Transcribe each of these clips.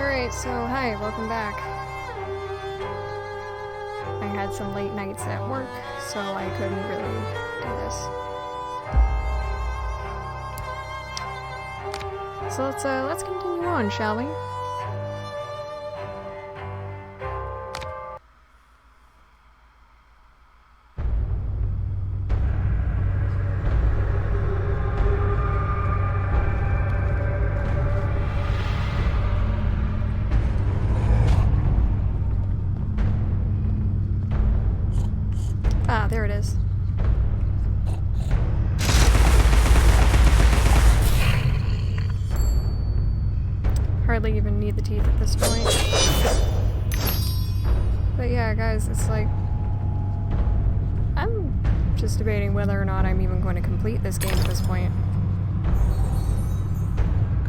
Alright, so hi, welcome back. I had some late nights at work, so I couldn't really do this. So let's continue on, shall we? Ah, there it is. Hardly even need the teeth at this point. But yeah, guys, it's like... I'm just debating whether or not I'm even going to complete this game at this point.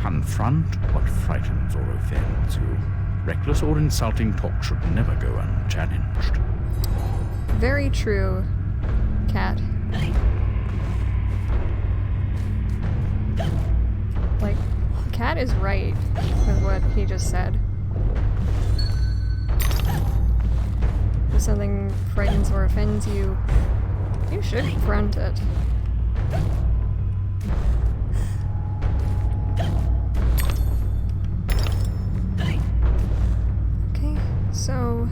Confront what frightens or offends you. Reckless or insulting talk should never go unchallenged. Very true, Cat. Like, Cat is right with what he just said. If something frightens or offends you, you should confront it. Okay, so...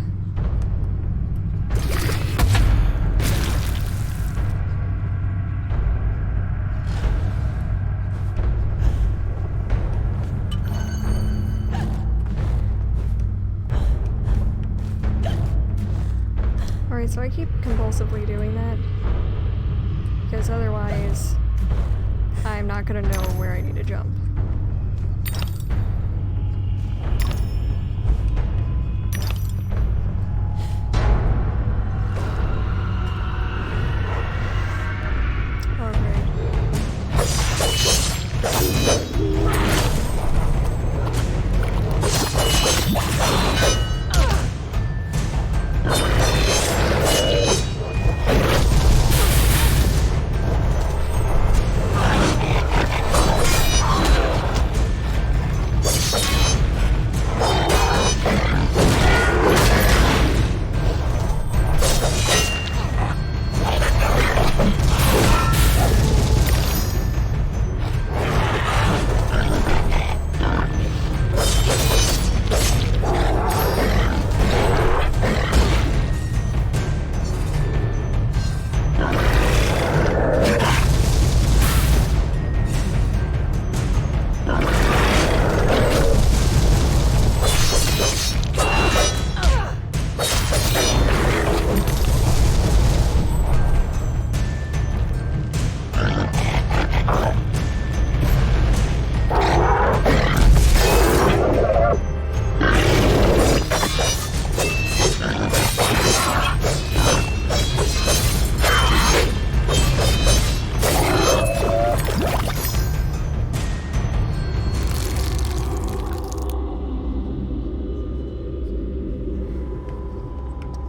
Alright, so I keep compulsively doing that, because otherwise I'm not gonna know where I need to jump.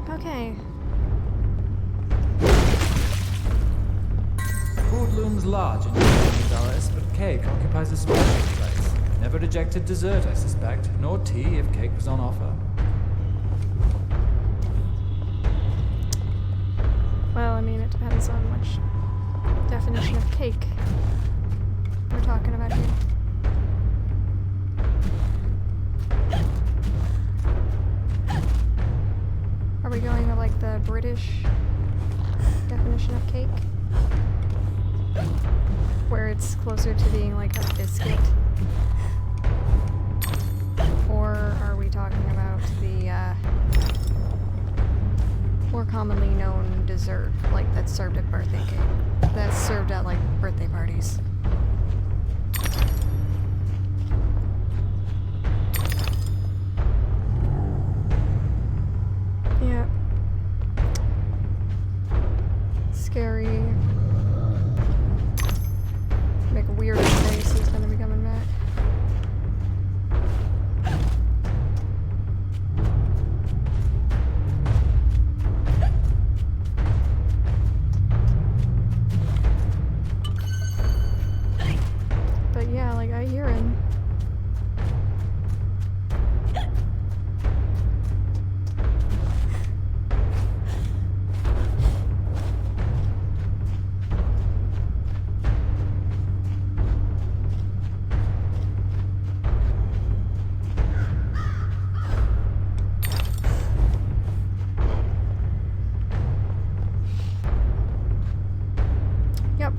Okay. Court looms large in Dallas, but cake occupies a small place. Never rejected dessert, I suspect, nor tea if cake was on offer. Well, I mean, it depends on which definition of cake we're talking about here. Are we going to, like, the British definition of cake? Where it's closer to being like a biscuit? Or are we talking about the, more commonly known dessert, like, that's served at birthday cake? That's served at, like, birthday parties. Yeah. Scary. Make a weird face who's gonna be coming back. But yeah, like, I hear him.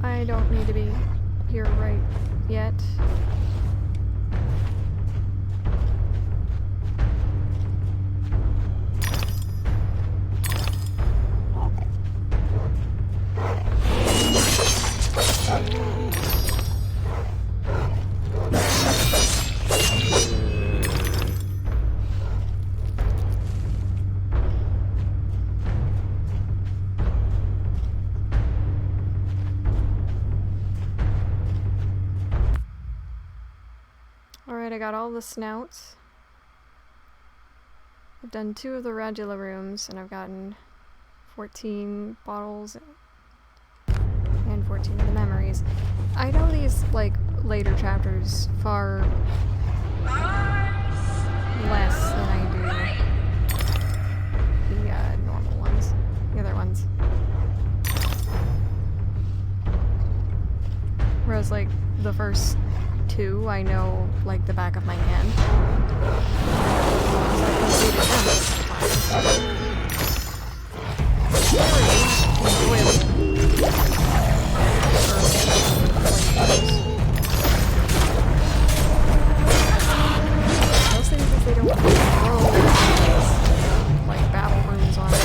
I don't need to be here right yet. Alright, I got all the snouts. I've done 2 of the radula rooms, and I've gotten 14 bottles and 14 of the memories. I know these, like, later chapters far less than I do the normal ones, the other ones. Whereas, like, the first 2, I know, like, the back of my hand. So I completed them. Very enjoyable. Mostly because they don't throw like battle rooms on them.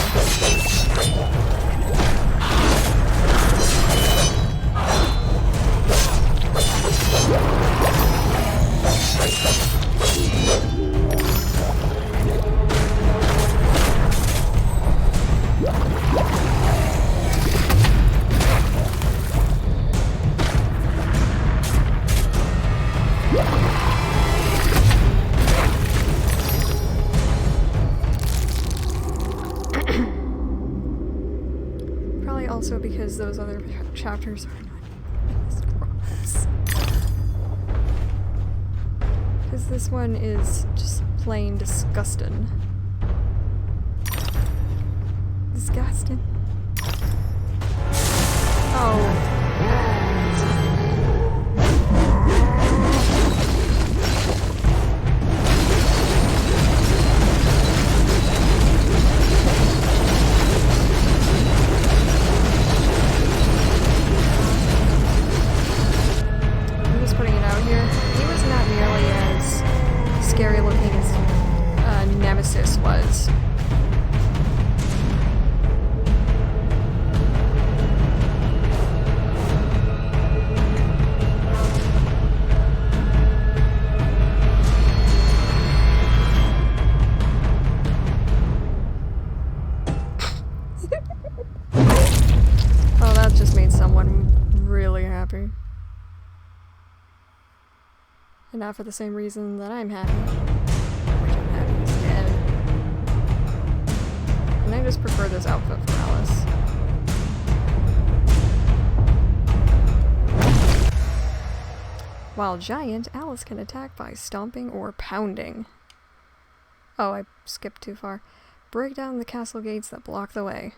Probably also because those other chapters are not as gross. Because this one is just plain disgusting. Disgusting. Oh. I'm just putting it out here. He was not nearly as scary looking as Nemesis was. Oh, that just made someone really happy. And not for the same reason that I'm happy. Which I'm happy he's dead. And I just prefer this outfit for Alice. While giant, Alice can attack by stomping or pounding. Oh, I skipped too far. Break down the castle gates that block the way.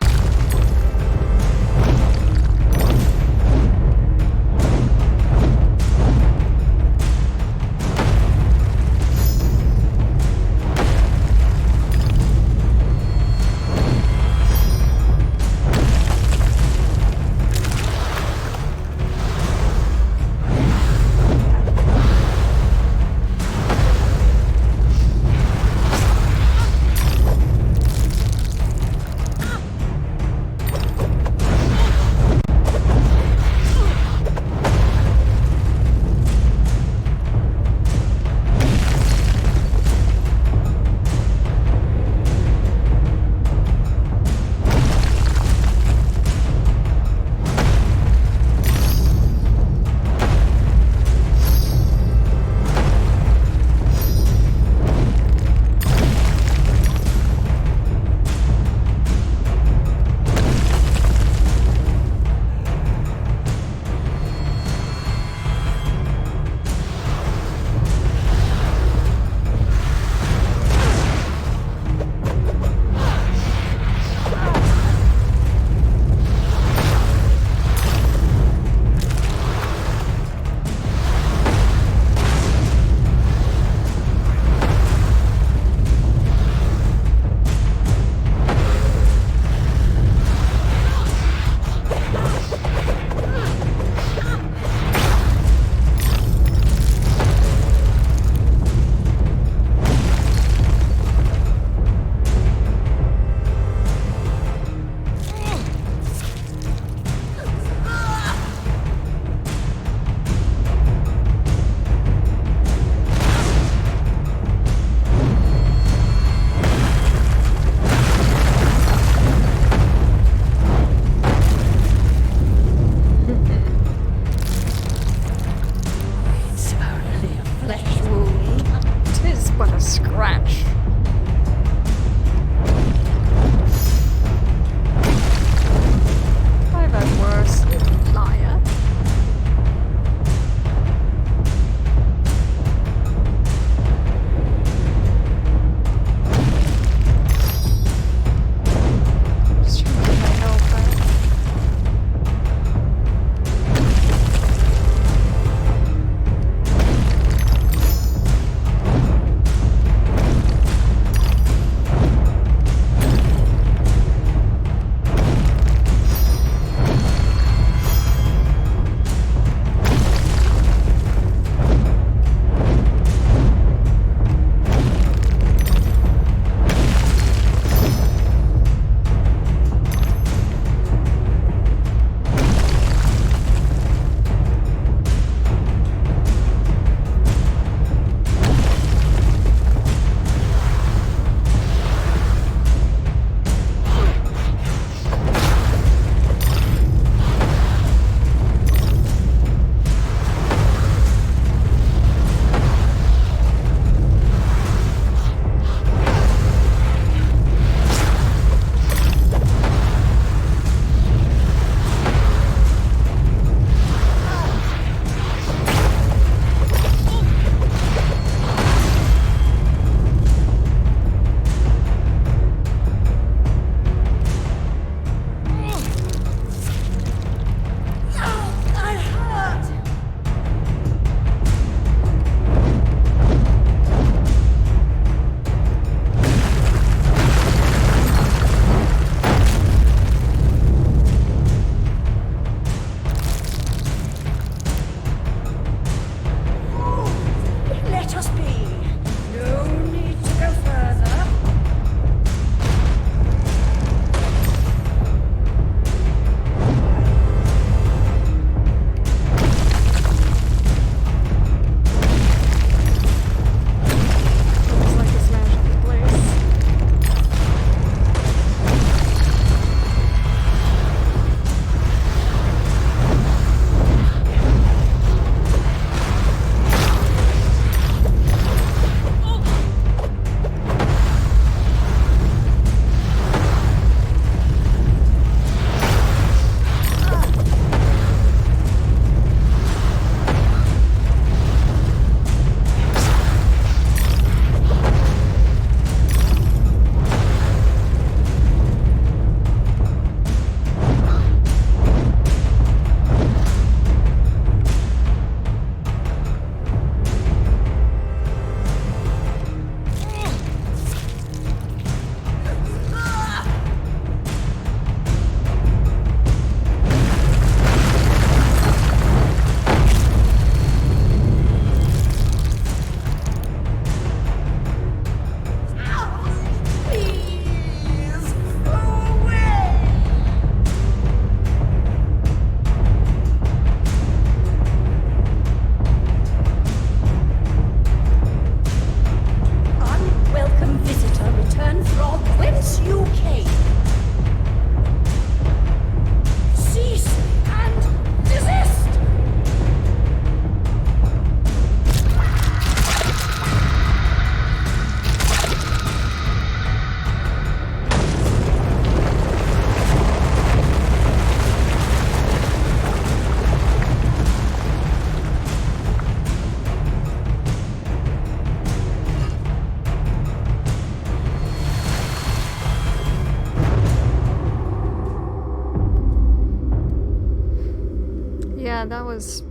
Yeah, that was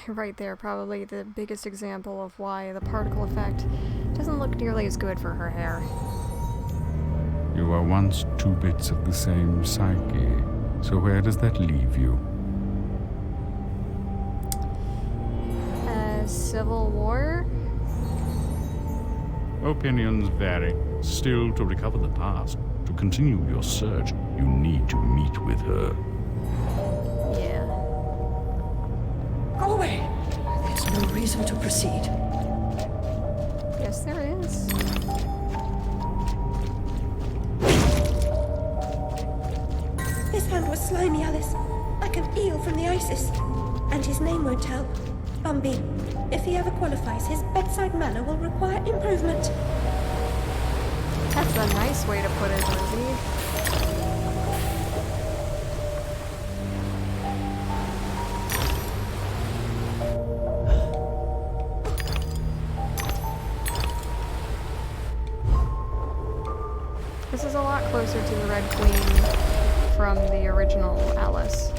right there probably the biggest example of why the particle effect doesn't look nearly as good for her hair. You were once two bits of the same psyche, so where does that leave you? Civil War? Opinions vary. Still, to recover the past, to continue your search, you need to meet with her. Yeah. Go away! There's no reason to proceed. Yes, there is. His hand was slimy, Alice. Like an eel from the Isis. And his name won't help. Bumby. If he ever qualifies, his bedside manner will require improvement. That's a nice way to put it, Lizzie. This is a lot closer to the Red Queen from the original Alice.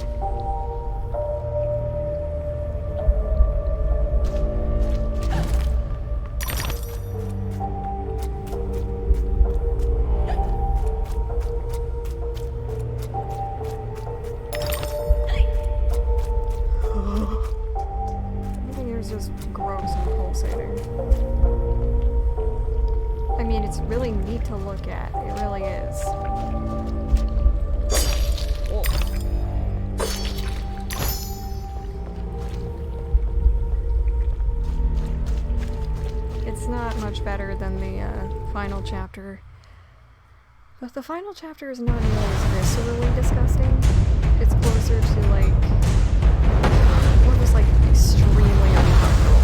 Everything here is just gross and pulsating. I mean, it's really neat to look at. It really is. It's not much better than the final chapter. But the final chapter is not nearly as viscerally disgusting. It's closer to, like, what was, like, extremely uncomfortable.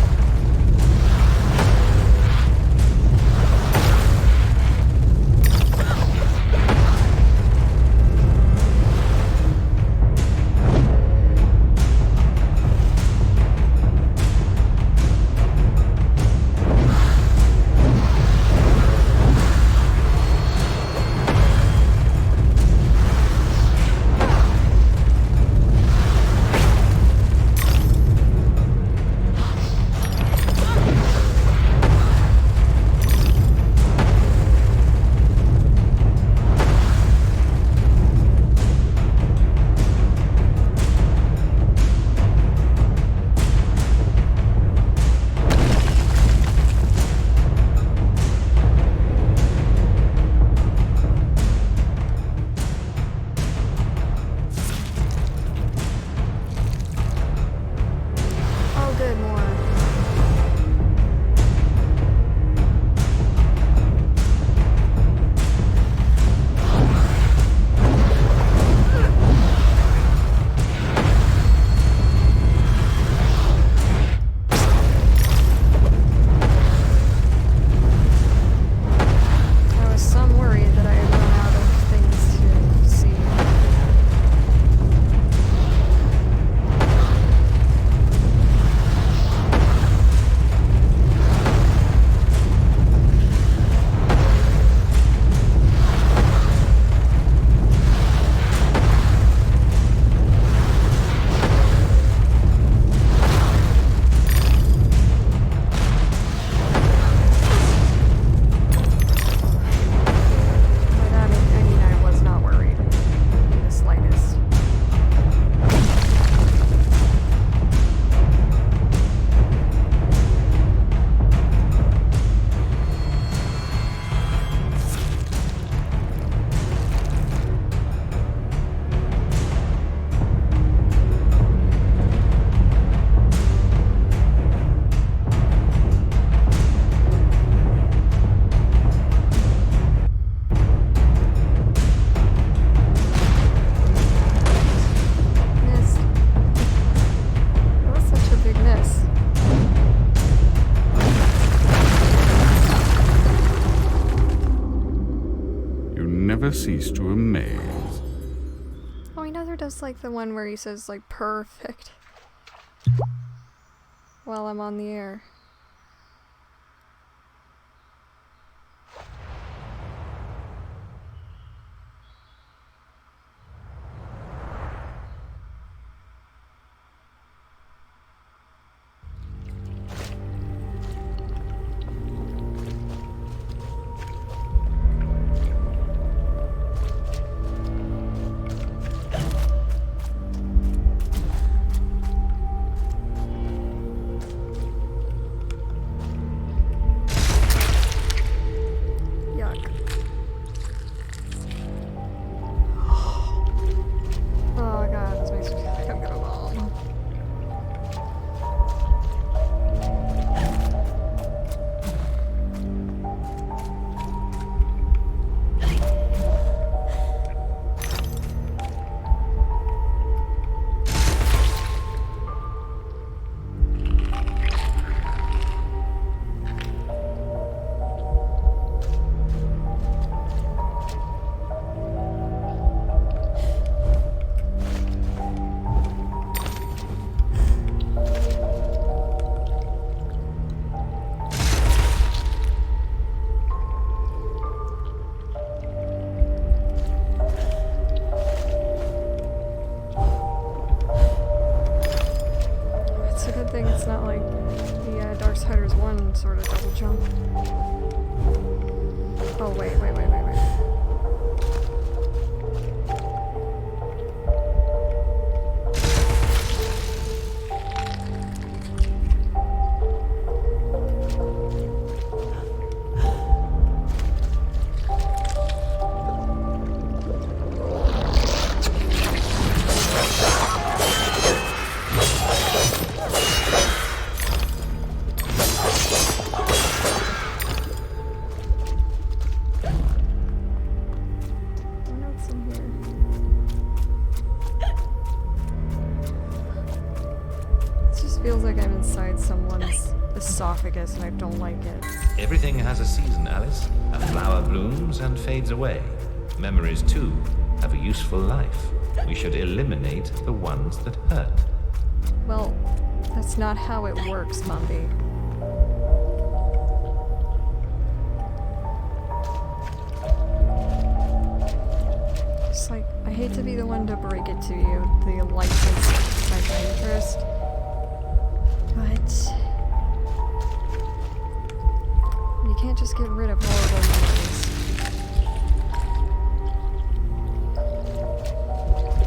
never cease to amaze. Oh, he never does like the one where he says like perfect while I'm on the air. thing. It's not like the Darksiders 1 sort of double jump. Oh, wait. Feels like I'm inside someone's esophagus and I don't like it. Everything has a season, Alice. A flower blooms and fades away. Memories, too, have a useful life. We should eliminate the ones that hurt. Well, that's not how it works, Bumby. Just like, I hate to be the one to break it to you, the licensed psychiatrist. But you can't just get rid of horrible memories.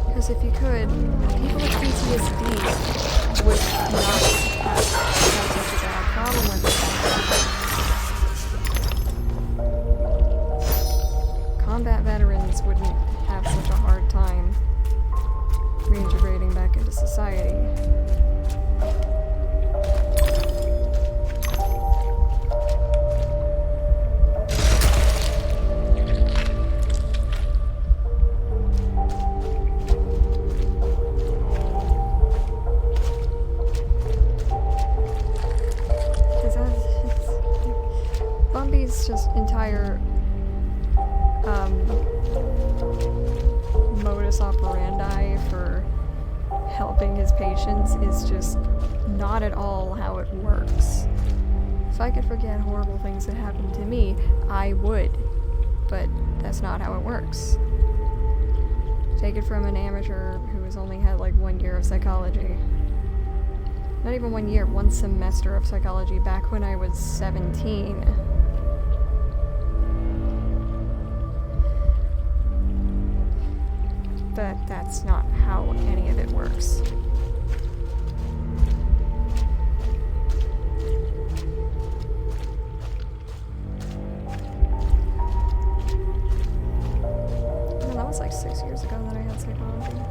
Because if you could, people with PTSD would not have such a bad problem with it. Combat veterans wouldn't have such a hard time reintegrating back into society. Bumby's just entire modus operandi for helping his patients is just not at all how it works. If I could forget horrible things that happened to me, I would, but that's not how it works. Take it from an amateur who has only had like 1 year of psychology. Not even 1 year, 1 semester of psychology back when I was 17. But that's not how any of it works. And that was like 6 years ago that I had psychology.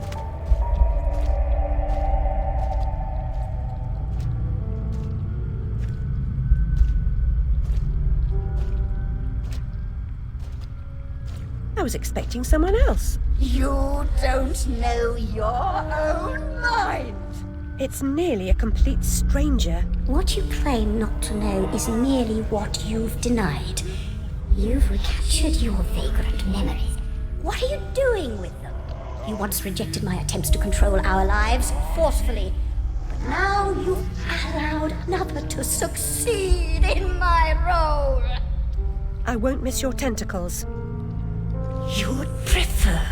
I was expecting someone else. You don't know your own mind. It's nearly a complete stranger. What you claim not to know is merely what you've denied. You've recaptured your vagrant memories. What are you doing with them? You once rejected my attempts to control our lives forcefully. But now you've allowed another to succeed in my role. I won't miss your tentacles. You would prefer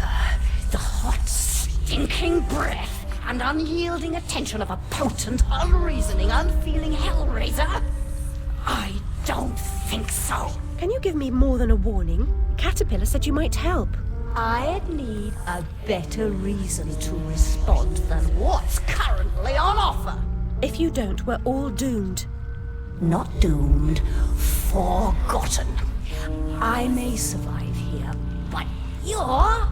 the hot, stinking breath and unyielding attention of a potent, unreasoning, unfeeling hellraiser? I don't think so. Can you give me more than a warning? Caterpillar said you might help. I'd need a better reason to respond than what's currently on offer. If you don't, we're all doomed. Not doomed, forgotten. I may survive here, but you're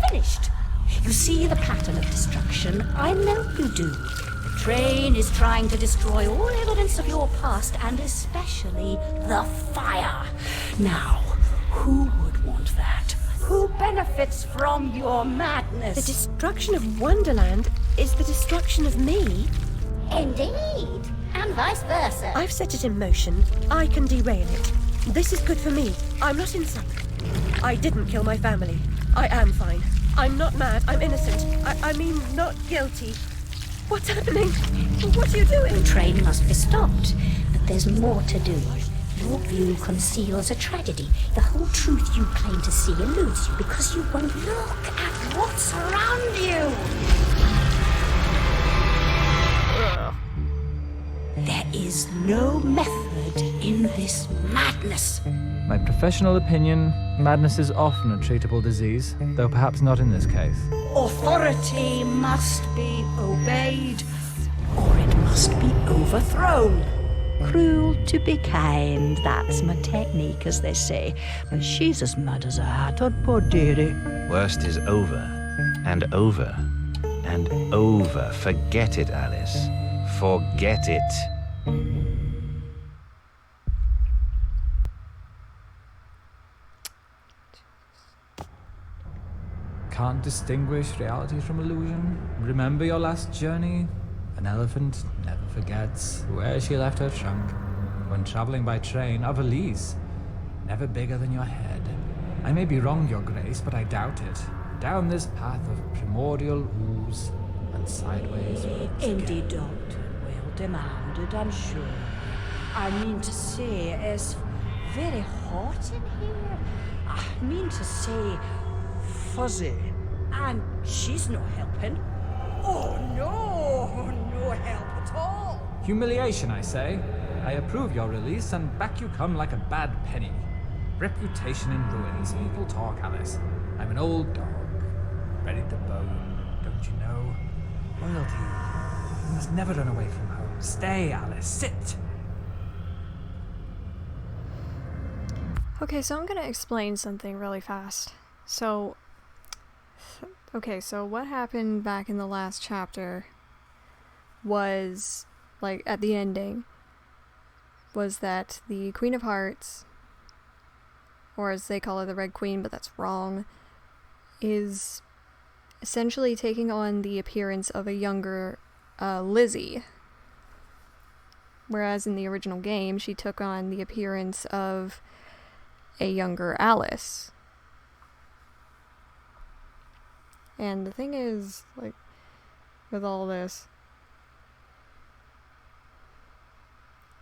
finished. You see the pattern of destruction? I know you do. The train is trying to destroy all evidence of your past, and especially the fire. Now, who would want that? Who benefits from your madness? The destruction of Wonderland is the destruction of me. Indeed, and vice versa. I've set it in motion. I can derail it. This is good for me. I'm not insane. I didn't kill my family. I am fine. I'm not mad. I'm innocent. I mean, not guilty. What's happening? What are you doing? The train must be stopped, but there's more to do. Your view conceals a tragedy. The whole truth you claim to see eludes you because you won't look at what's around you. is no method in this madness. My professional opinion, madness is often a treatable disease, though perhaps not in this case. Authority must be obeyed, or it must be overthrown. Cruel to be kind, that's my technique, as they say. But she's as mad as a hatter, poor dearie. Worst is over, and over, and over. Forget it, Alice. Forget it. Can't distinguish reality from illusion? Remember your last journey? An elephant never forgets where she left her trunk. When traveling by train, a valise, never bigger than your head. I may be wrong, Your Grace, but I doubt it. Down this path of primordial ooze and sideways roads Indeed, again. Doctor. Well demanded, I'm sure. I mean to say, it's very hot in here. I mean to say, fuzzy. And she's not helping. Oh, no help at all. Humiliation, I say. I approve your release, and back you come like a bad penny. Reputation in ruins. People talk, Alice. I'm an old dog, ready to bone. Don't you know? Loyalty. You must never run away from home. Stay, Alice. Sit. Okay, so I'm gonna explain something really fast. So what happened back in the last chapter was, like, at the ending, was that the Queen of Hearts, or as they call her, the Red Queen, but that's wrong, is essentially taking on the appearance of a younger Lizzie. Whereas in the original game, she took on the appearance of a younger Alice. And the thing is, like, with all this,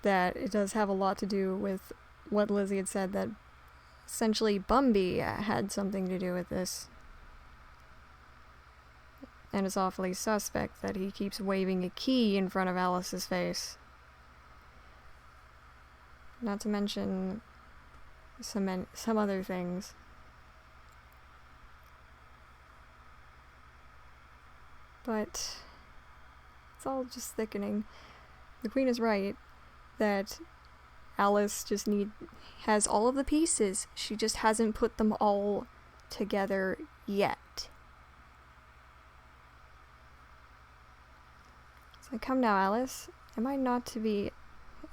that it does have a lot to do with what Lizzie had said, that essentially Bumby had something to do with this. And it's awfully suspect that he keeps waving a key in front of Alice's face. Not to mention some other things. But it's all just thickening. The Queen is right that Alice just has all of the pieces. She just hasn't put them all together yet. So come now, Alice. Am I not to be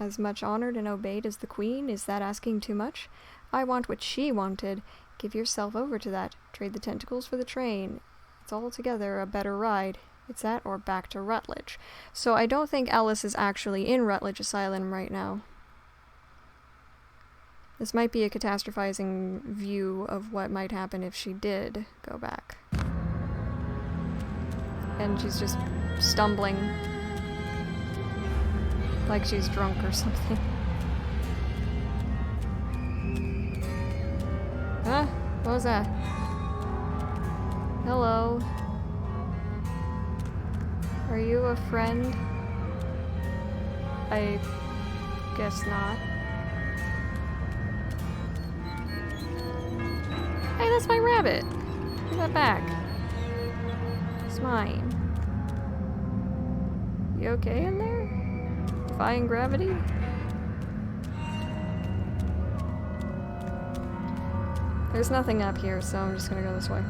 as much honored and obeyed as the Queen? Is that asking too much? I want what she wanted. Give yourself over to that. Trade the tentacles for the train. It's altogether a better ride. It's that or back to Rutledge. So I don't think Alice is actually in Rutledge Asylum right now. This might be a catastrophizing view of what might happen if she did go back. And she's just stumbling. Like she's drunk or something. Huh? What was that? Hello. Are you a friend? I guess not. Hey, that's my rabbit. Give that back. It's mine. You okay in there? Defying gravity? There's nothing up here, so I'm just gonna go this way.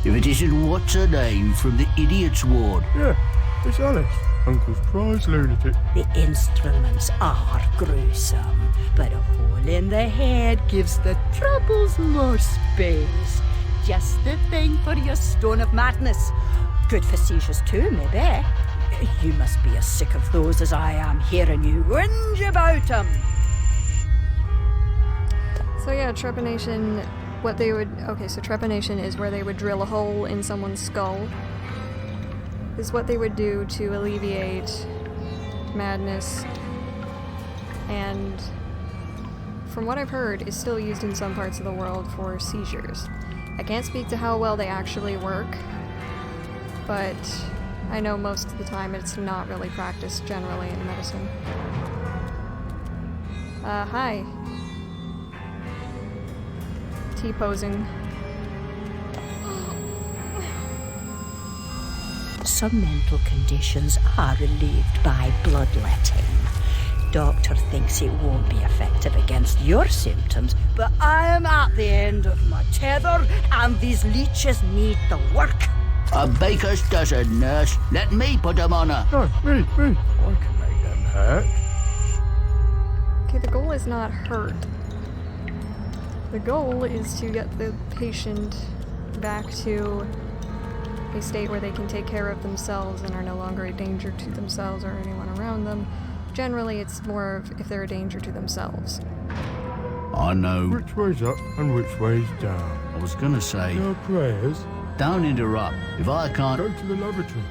If it isn't what's her name from the Idiot's Ward. Yeah, it's Alice, Uncle's prize lunatic. The instruments are gruesome, but a hole in the head gives the troubles more space. Just the thing for your stone of madness. Good for seizures too, maybe. You must be as sick of those as I am hearing you whinge about them. So yeah, trepanation, so trepanation is where they would drill a hole in someone's skull. Is what they would do to alleviate madness and from what I've heard, is still used in some parts of the world for seizures. I can't speak to how well they actually work, but I know most of the time it's not really practiced generally in medicine. Hi. T-posing. Some mental conditions are relieved by bloodletting. Doctor thinks it won't be effective against your symptoms, but I am at the end of my tether, and these leeches need the work. A baker's dozen, nurse. Let me put them on her. No, me. I can make them hurt. Okay, the goal is not hurt. The goal is to get the patient back to a state where they can take care of themselves and are no longer a danger to themselves or anyone around them. Generally, it's more of if they're a danger to themselves. I know. Which way's up and which way's down? I was gonna say, No prayers. Don't interrupt. If I can't... Go to the lavatory.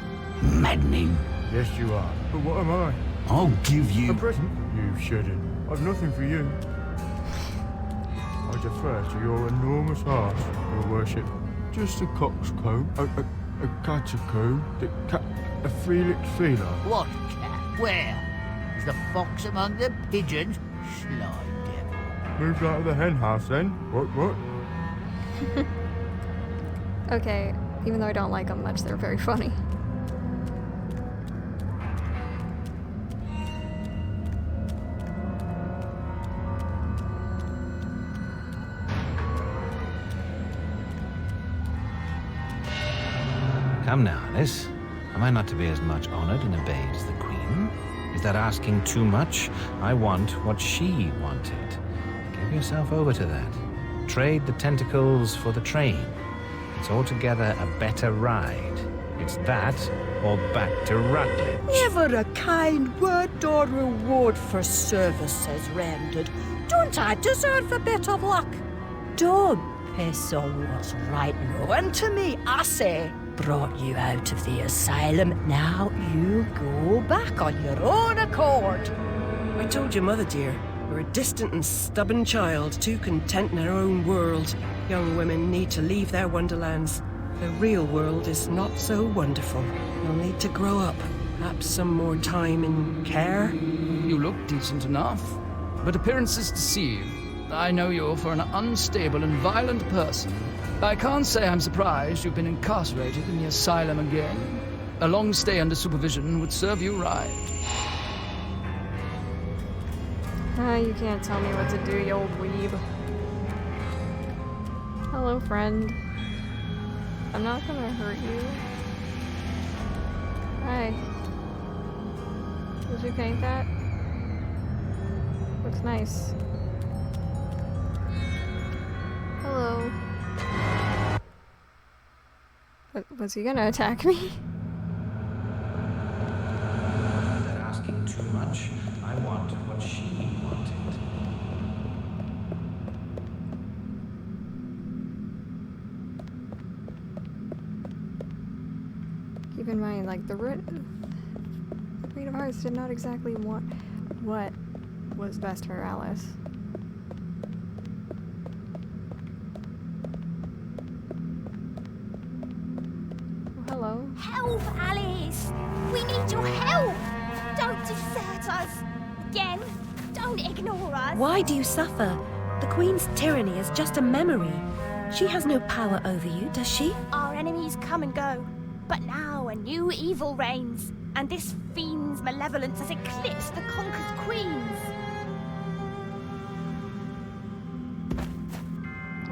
Maddening. Yes, you are. But what am I? I'll give A you... present? You shouldn't. I've nothing for you. I defer to your enormous heart, your worship. Just a coxcomb, a catacomb, a Felix feline. What cat? Where? Is the fox among the pigeons? Sly devil. Moved out of the hen house then? What? Okay, even though I don't like them much, they're very funny. Come now, Alice. Am I not to be as much honored and obeyed as the Queen? Is that asking too much? I want what she wanted. Give yourself over to that. Trade the tentacles for the train. It's altogether a better ride. It's that or back to Rutledge. Never a kind word or reward for services rendered. Don't I deserve a bit of luck? Don't piss on what's right now. And to me, I say, brought you out of the asylum. Now you go back on your own accord. I told your mother, dear, we're a distant and stubborn child, too content in our own world. Young women need to leave their wonderlands. The real world is not so wonderful. You'll need to grow up. Perhaps some more time in care. You look decent enough, but appearances deceive. I know you for an unstable and violent person. I can't say I'm surprised you've been incarcerated in the asylum again. A long stay under supervision would serve you right. You can't tell me what to do, you old weeb. Hello, friend. I'm not gonna hurt you. Hi. Did you paint that? Looks nice. Hello. Was he gonna attack me? Is that asking too much? I want what she wanted. Keep in mind, like, the Queen of Hearts did not exactly want what was best for Alice. Oh, hello. Help, Alice! We need your help! Don't desert us! Again, don't ignore us! Why do you suffer? The Queen's tyranny is just a memory. She has no power over you, does she? Our enemies come and go, but now a new evil reigns, and this fiend's malevolence has eclipsed the conquered queens.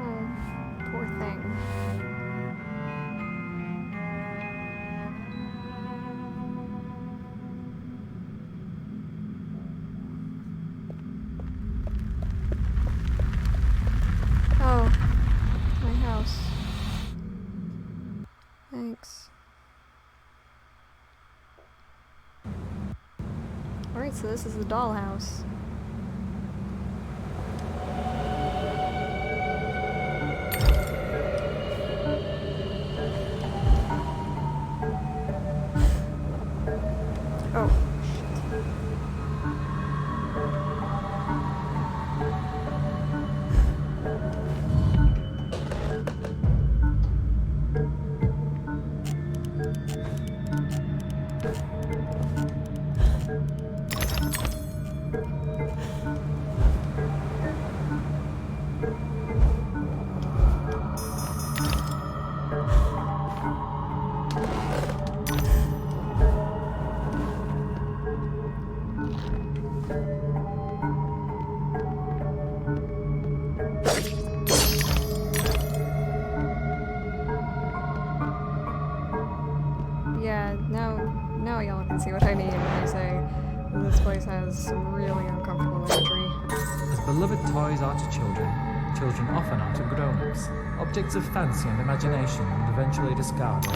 Oh, poor thing. Oh, my house. Thanks. Alright, so this is the dollhouse. Oh, shit. This place has some really uncomfortable imagery. As beloved toys are to children, children often are to grown-ups. Objects of fancy and imagination and eventually discarded.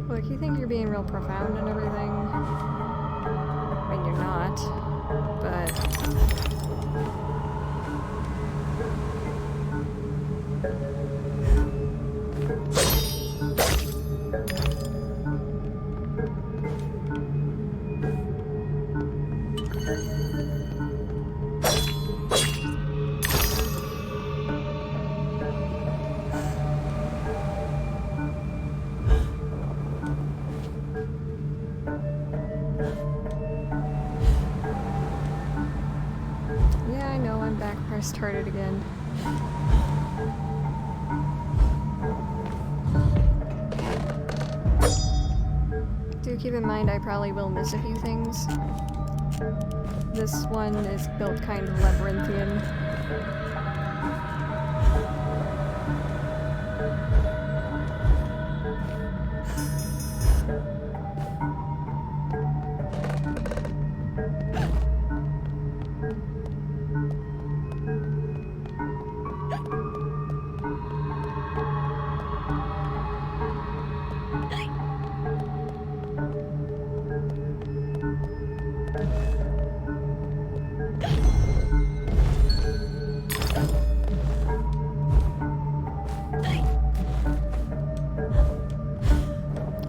Look, you think you're being real profound and everything. I mean, you're not, but... Yeah, I know, I'm back where I started again. Do keep in mind I probably will miss a few things. This one is built kind of labyrinthian.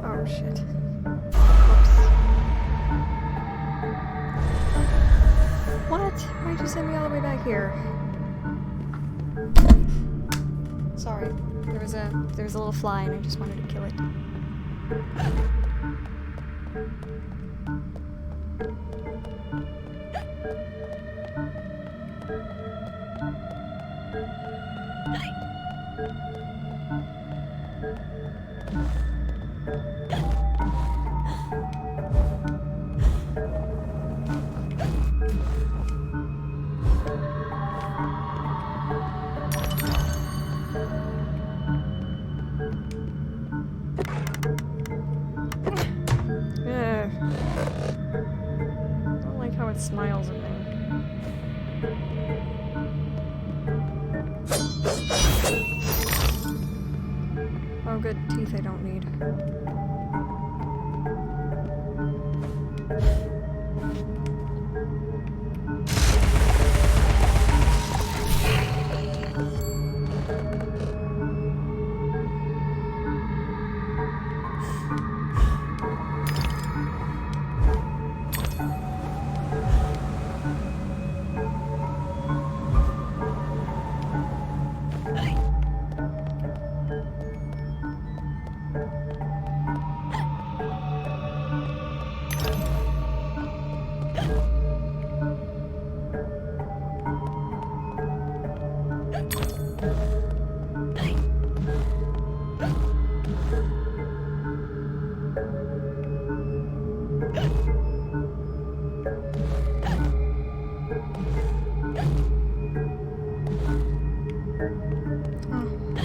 Oh shit. Whoops. What? Why'd you send me all the way back here? Sorry. There was a little fly and I just wanted to kill it. Ugh. I don't like how it smiles at me. Oh good, teeth I don't need.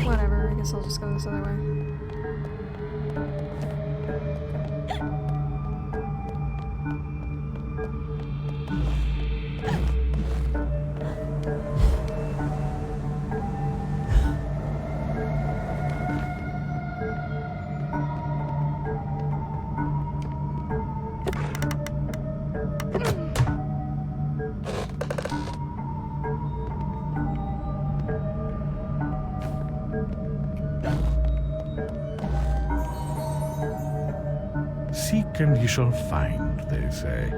Whatever, I guess I'll just go this other way. Seek and ye shall find, they say.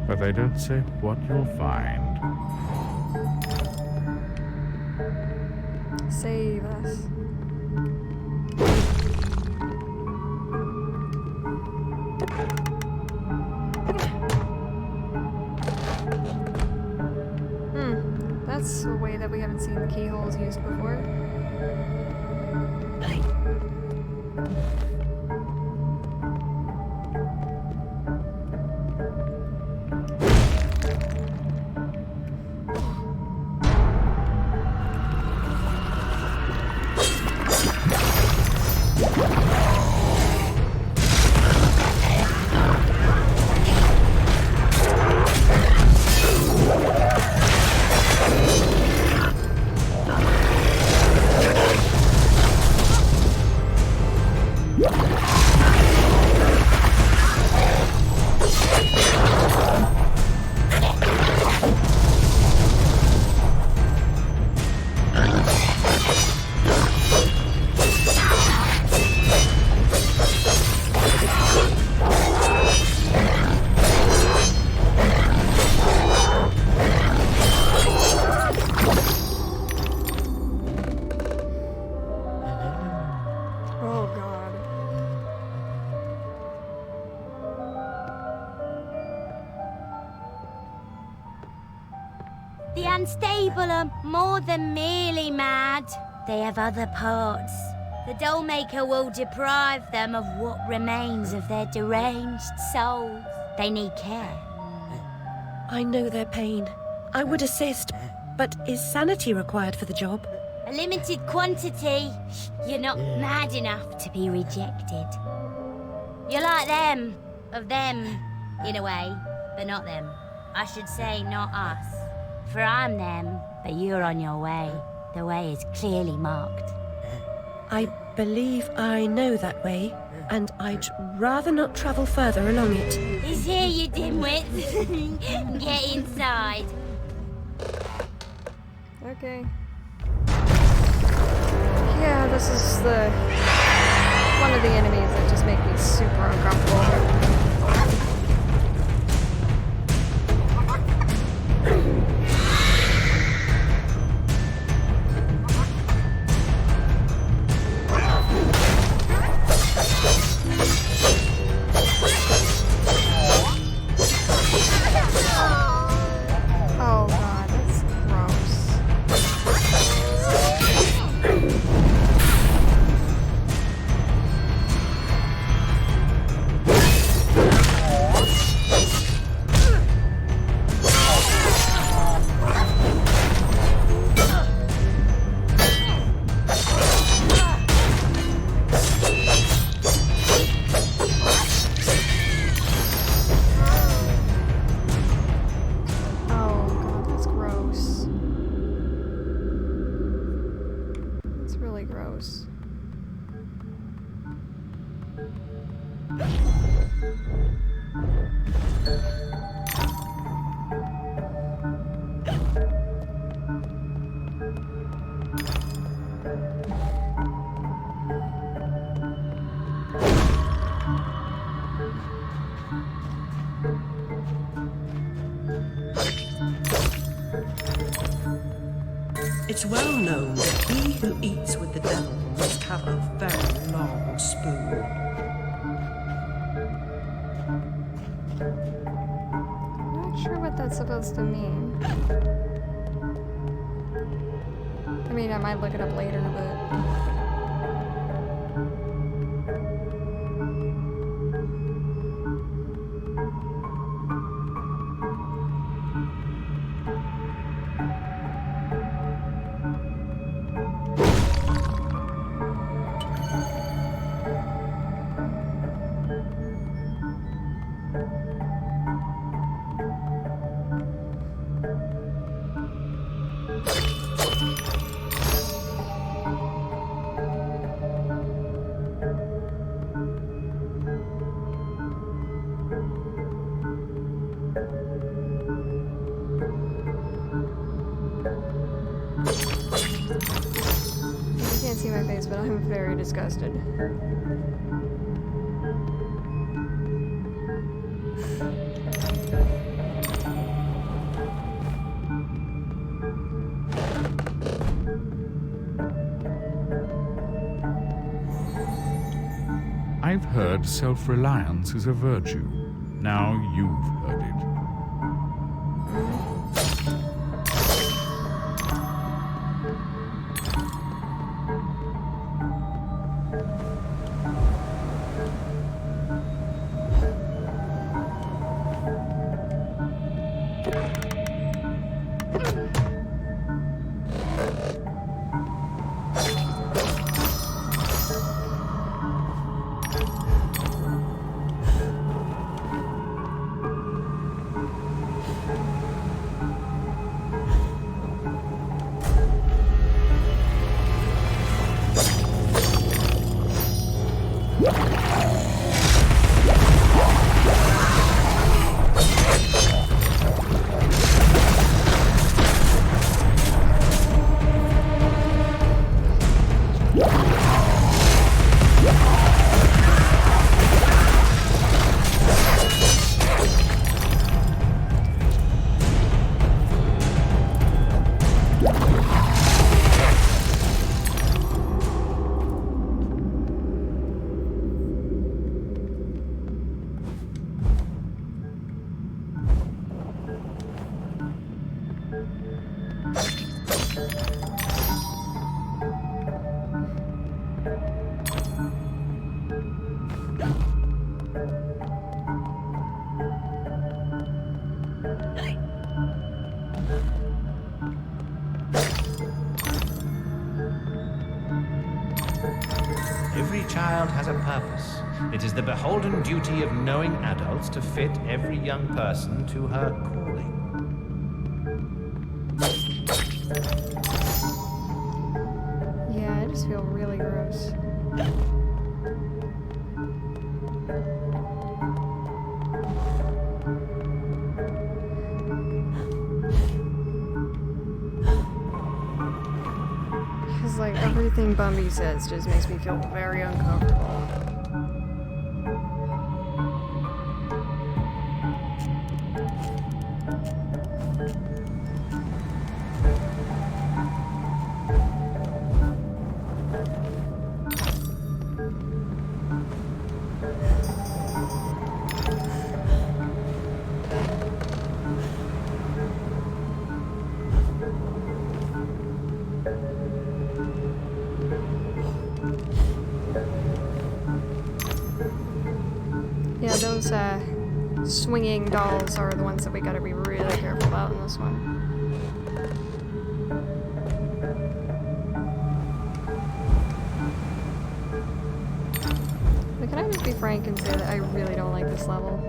But they don't say what you'll find. Save us. That's a way that we haven't seen the keyholes used before. The unstable are more than merely mad. They have other parts. The Dollmaker will deprive them of what remains of their deranged souls. They need care. I know their pain. I would assist, but is sanity required for the job? A limited quantity. You're not mad enough to be rejected. You're like them. Of them, in a way, but not them. I should say not us. For I'm them, but you're on your way. The way is clearly marked. I believe I know that way, and I'd rather not travel further along it. He's here, you dimwit. Get inside. Okay. Yeah, this is one of the enemies that just make me super uncomfortable. Oh god, that's gross. Gross. It's well known that he who eats with the devil must have a very long spoon. I'm not sure what that's supposed to mean. I mean, I might look it up later, but... You can't see my face, but I'm very disgusted. I've heard self-reliance is a virtue. Now you've heard it. child has a purpose. It is the beholden duty of knowing adults to fit every young person to her calling. Yeah, I just feel really gross. Because, like, everything Bumby says just makes me feel very uncomfortable. Yeah, those swinging dolls are the ones that we gotta be really careful about in this one. But can I just be frank and say that I really don't like this level?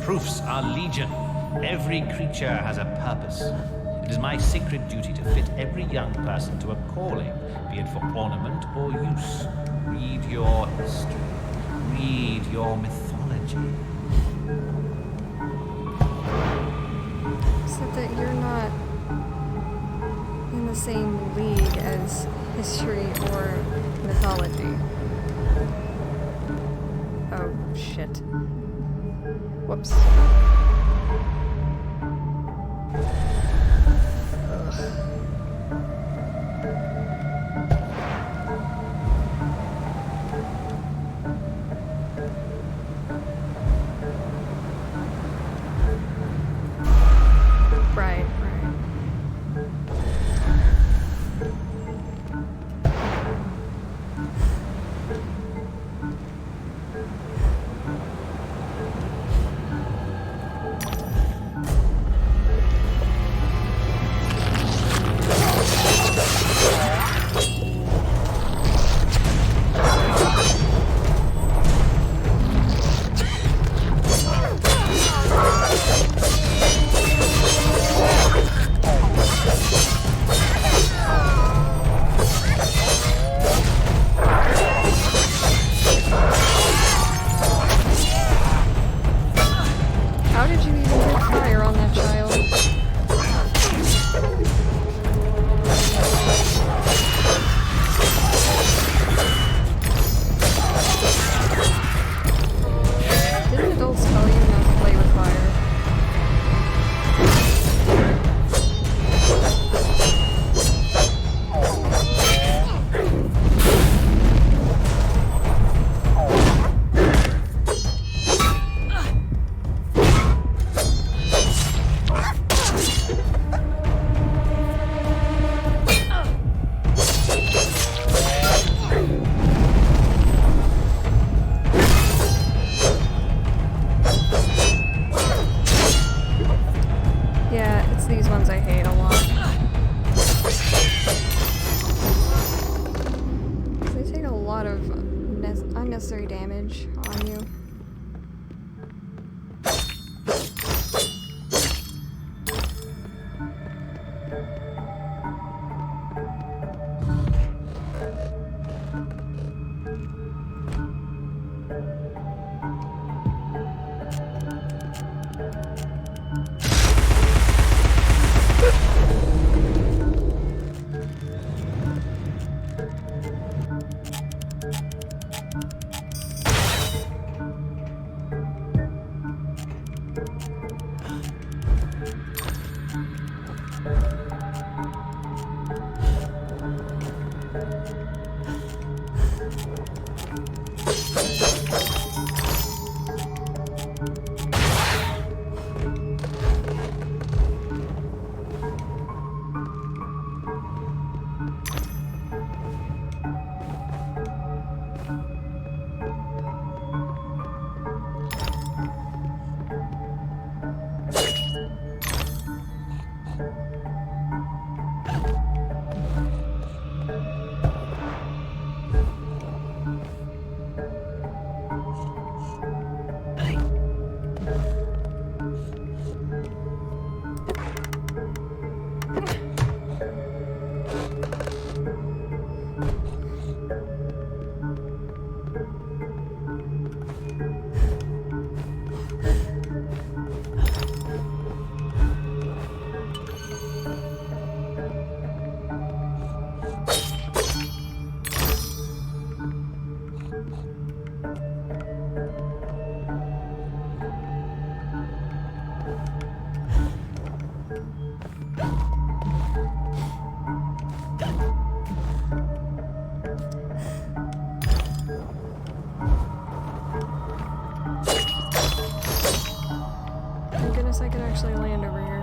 Proofs are legion. Every creature has a purpose. It is my sacred duty to fit every young person to a calling, be it for ornament or use. Read your history. Read your mythology. Except that you're not in the same league as history or mythology. Oh, shit. Whoops. Right, right. How did you even get fire on that child? Didn't adults tell you not to play with fire? Yeah, it's these ones I hate a lot. They take a lot of unnecessary damage on you. actually land over here.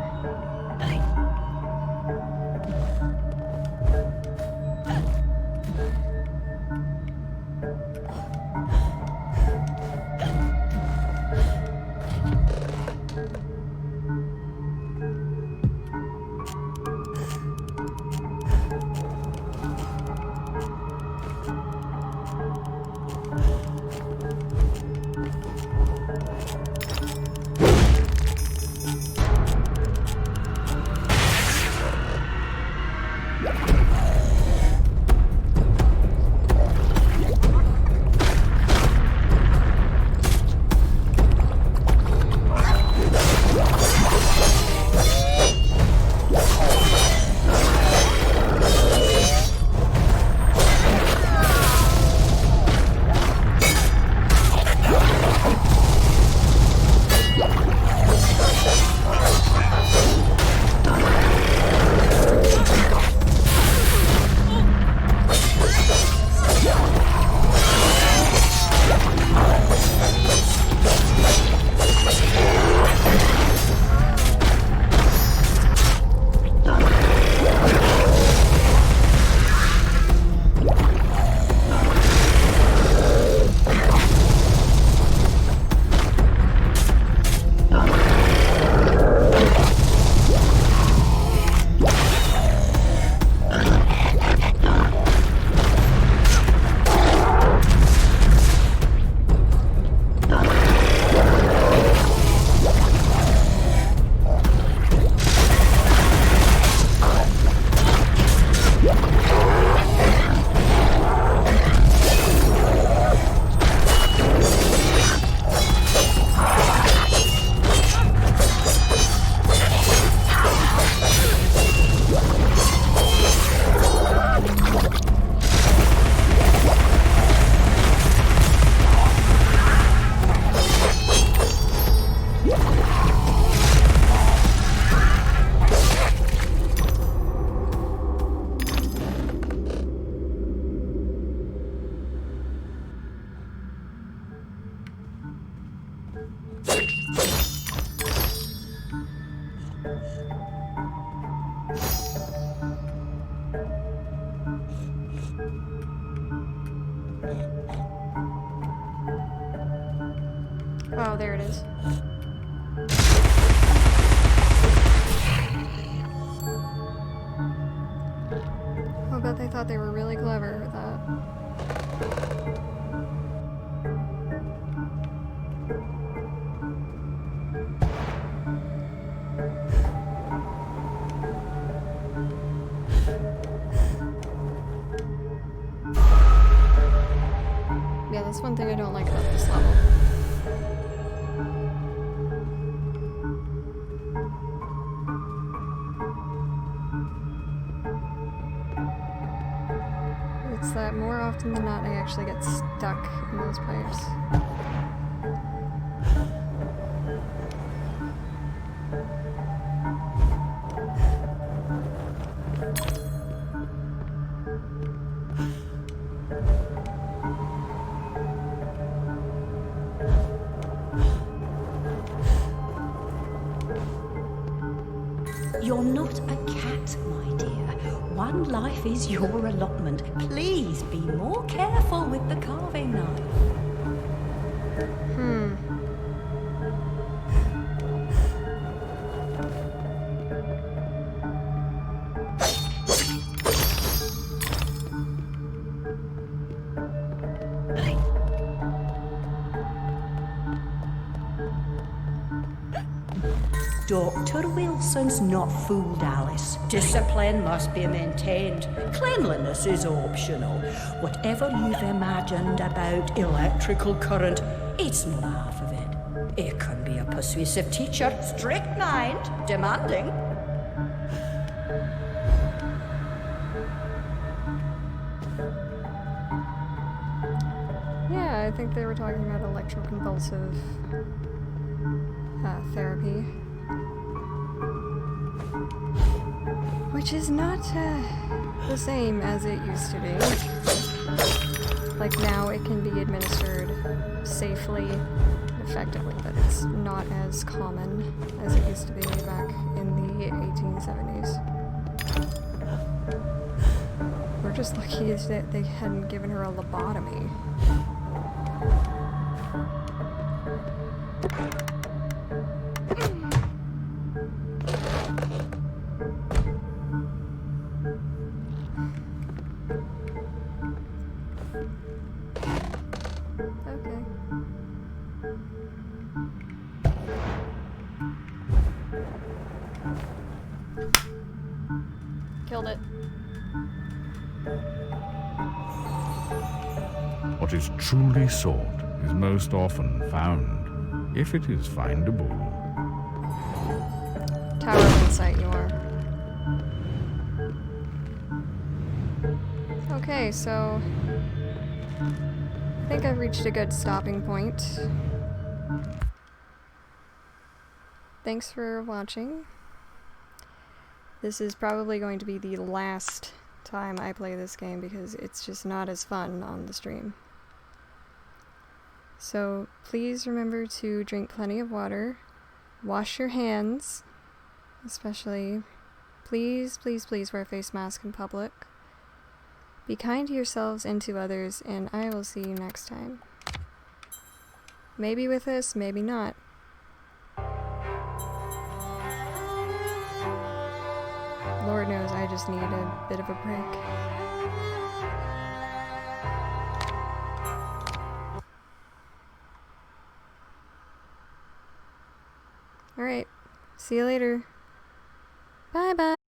Oh, there it is. I bet they thought they were really clever with that. Yeah, that's one thing I don't like about this level. It's that more often than not I actually get stuck in those pipes. You're not a cat, my dear. One life is your allotment. Please be more careful with the carving knife. Dr. Wilson's not fooled Alice. Discipline must be maintained. Cleanliness is optional. Whatever you've imagined about electrical current, it's not half of it. It can be a persuasive teacher, strict mind, demanding. Yeah, I think they were talking about electroconvulsive therapy. Which is not the same as it used to be. Like now it can be administered safely, effectively, but it's not as common as it used to be back in the 1870s. We're just lucky that they hadn't given her a lobotomy. Okay. Killed it. What is truly sought is most often found, if it is findable. Tower of Insight, you are. Okay, so I think I've reached a good stopping point. Thanks for watching. This is probably going to be the last time I play this game because it's just not as fun on the stream. So please remember to drink plenty of water, wash your hands, especially. Please, please, please wear a face mask in public. Be kind to yourselves and to others, and I will see you next time. Maybe with this, maybe not. Lord knows I just need a bit of a break. Alright, see you later. Bye bye.